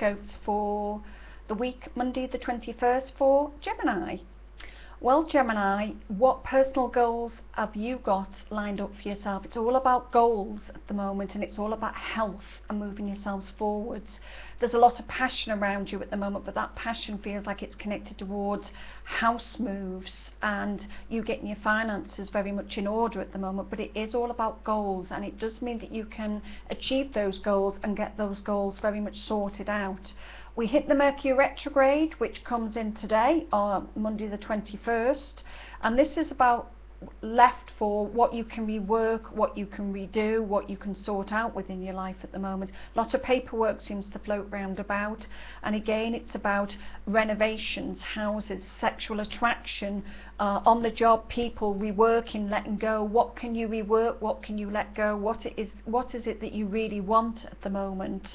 horoscopes for the week Monday the 21st for Gemini. Well, Gemini, what personal goals have you got lined up for yourself? It's all about goals at the moment, and it's all about health and moving yourselves forwards. There's a lot of passion around you at the moment, but that passion feels like it's connected towards house moves and you getting your finances very much in order at the moment. But it is all about goals, and it does mean that you can achieve those goals and get those goals very much sorted out. We hit the Mercury retrograde, which comes in today on Monday the 21st, and this is about left for what you can rework, what you can redo, what you can sort out within your life at the moment. A lot of paperwork seems to float round about, and again it's about renovations, houses, sexual attraction, on the job, people, reworking, letting go. What can you rework, what can you let go, what is it that you really want at the moment?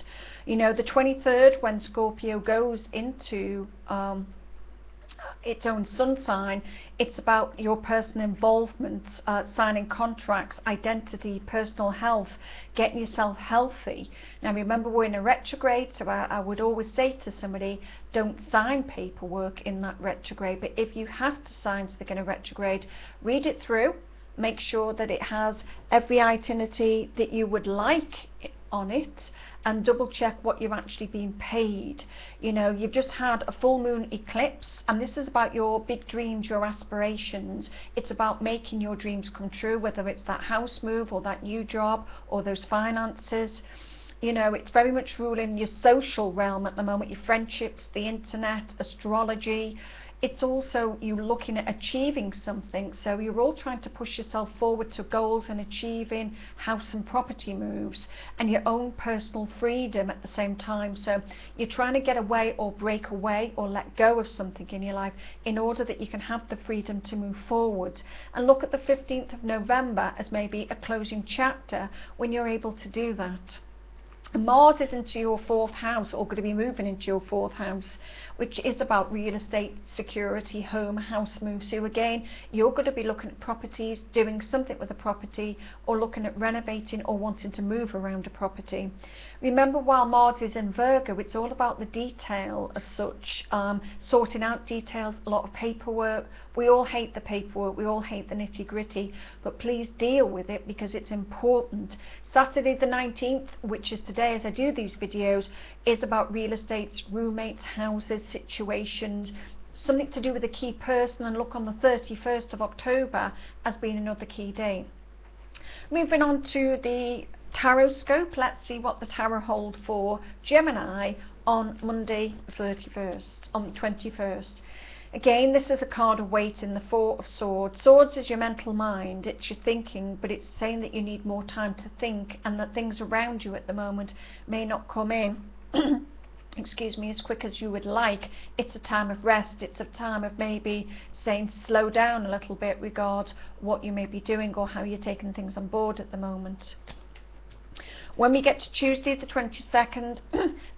You know, the 23rd, when Scorpio goes into its own sun sign, it's about your personal involvement, signing contracts, identity, personal health, getting yourself healthy. Now remember, we're in a retrograde, so I would always say to somebody, don't sign paperwork in that retrograde. But if you have to sign something in a retrograde, read it through, make sure that it has every itinerary that you would like on it, and double check what you're actually being paid. You know, you've just had a full moon eclipse, and this is about your big dreams, your aspirations. It's about making your dreams come true, whether it's that house move or that new job or those finances. You know, it's very much ruling your social realm at the moment, your friendships, the internet, astrology. It's also you looking at achieving something, so you're all trying to push yourself forward to goals and achieving house and property moves and your own personal freedom at the same time. So you're trying to get away or break away or let go of something in your life in order that you can have the freedom to move forward. And look at the 15th of November as maybe a closing chapter when you're able to do that. Mars is into your 4th house, or going to be moving into your 4th house, which is about real estate, security, home, house moves. So again, you're going to be looking at properties, doing something with a property, or looking at renovating or wanting to move around a property. Remember, while Mars is in Virgo, it's all about the detail as such, sorting out details, a lot of paperwork. We all hate the paperwork, we all hate the nitty gritty, but please deal with it because it's important. Saturday the 19th, which is today as I do these videos, is about real estates, roommates, houses, situations, something to do with a key person, and look on the 31st of October as being another key day. Moving on to the tarot scope, let's see what the tarot hold for Gemini on Monday the 31st, on the 21st. Again, this is a card of weight in the 4 of Swords. Swords is your mental mind, it's your thinking, but it's saying that you need more time to think, and that things around you at the moment may not come in excuse me, as quick as you would like. It's a time of rest, it's a time of maybe saying slow down a little bit regarding what you may be doing or how you're taking things on board at the moment. When we get to Tuesday the 22nd,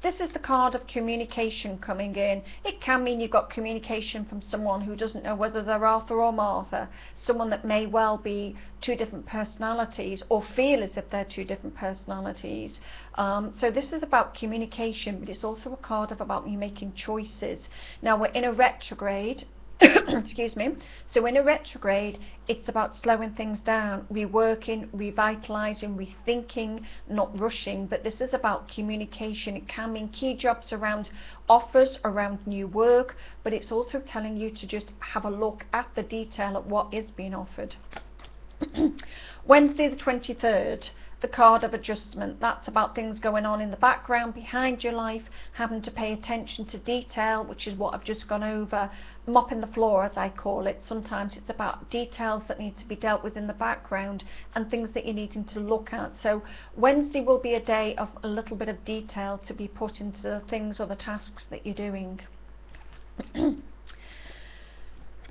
this is the card of communication coming in. It can mean you've got communication from someone who doesn't know whether they're Arthur or Martha, someone that may well be 2 different personalities or feel as if they're 2 different personalities. So this is about communication, but it's also a card of about you making choices. Now we're in a retrograde. Excuse me. So in a retrograde, it's about slowing things down, reworking, revitalizing, rethinking, not rushing. But this is about communication. It can mean key jobs around offers, around new work, but it's also telling you to just have a look at the detail at what is being offered. Wednesday the 23rd, the card of adjustment. That's about things going on in the background behind your life, having to pay attention to detail, which is what I've just gone over, mopping the floor as I call it. Sometimes it's about details that need to be dealt with in the background and things that you're needing to look at. So Wednesday will be a day of a little bit of detail to be put into the things or the tasks that you're doing.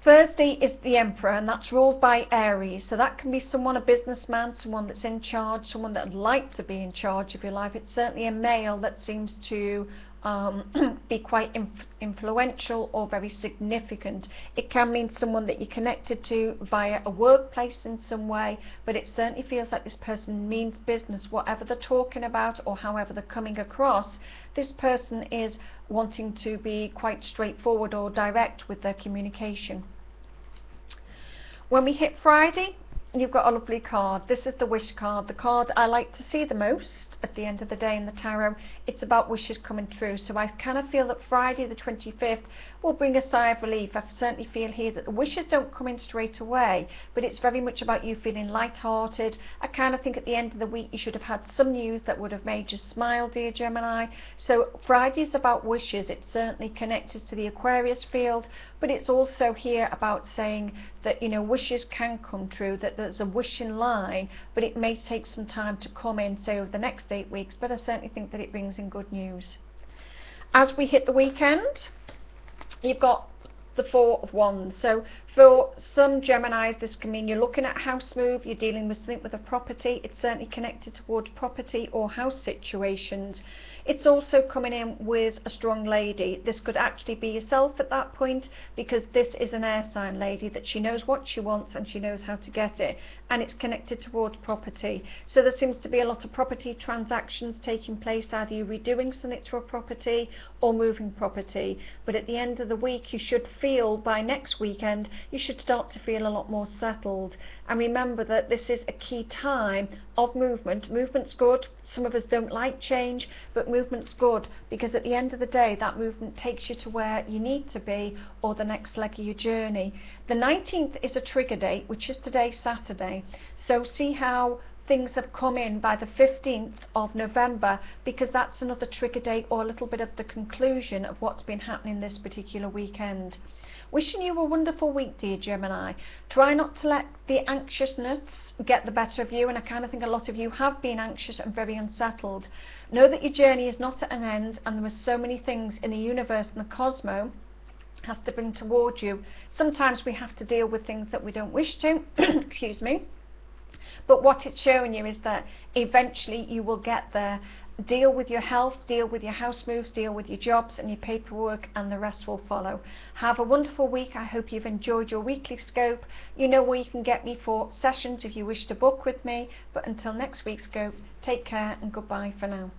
Thursday is the Emperor, and that's ruled by Aries. So that can be someone, a businessman, someone that's in charge, someone that would like to be in charge of your life. It's certainly a male that seems to be quite influential or very significant. It can mean someone that you're connected to via a workplace in some way, but it certainly feels like this person means business. Whatever they're talking about or however they're coming across, this person is wanting to be quite straightforward or direct with their communication. When we hit Friday, you've got a lovely card. This is the wish card, the card I like to see the most at the end of the day in the tarot. It's about wishes coming true. So I kind of feel that Friday the 25th will bring a sigh of relief. I certainly feel here that the wishes don't come in straight away, but it's very much about you feeling light-hearted. I kind of think at the end of the week you should have had some news that would have made you smile, dear Gemini. So Friday is about wishes. It's certainly connected to the Aquarius field, but it's also here about saying that, you know, wishes can come true, that there's a wishing line, but it may take some time to come in, say over the next 8 weeks, but I certainly think that it brings in good news. As we hit the weekend, you've got the Four of Wands. So for some Geminis, this can mean you're looking at a house move, you're dealing with something with a property. It's certainly connected towards property or house situations. It's also coming in with a strong lady. This could actually be yourself at that point, because this is an air sign lady that she knows what she wants and she knows how to get it, and it's connected towards property. So there seems to be a lot of property transactions taking place, either you redoing something to a property or moving property. But at the end of the week, you should feel by next weekend, you should start to feel a lot more settled. And remember that this is a key time of movement. Movement's good. Some of us don't like change, but movement's good, because at the end of the day that movement takes you to where you need to be, or the next leg of your journey. The 19th is a trigger date, which is today, Saturday. So see how things have come in by the 15th of November, because that's another trigger date or a little bit of the conclusion of what's been happening this particular weekend. Wishing you a wonderful week, dear Gemini. Try not to let the anxiousness get the better of you, and I kind of think a lot of you have been anxious and very unsettled. Know that your journey is not at an end, and there are so many things in the universe and the cosmos has to bring towards you. Sometimes we have to deal with things that we don't wish to, excuse me, but what it's showing you is that eventually you will get there. Deal with your health, deal with your house moves, deal with your jobs and your paperwork, and the rest will follow. Have a wonderful week. I hope you've enjoyed your weekly scope. You know where you can get me for sessions if you wish to book with me. But until next week's scope, take care and goodbye for now.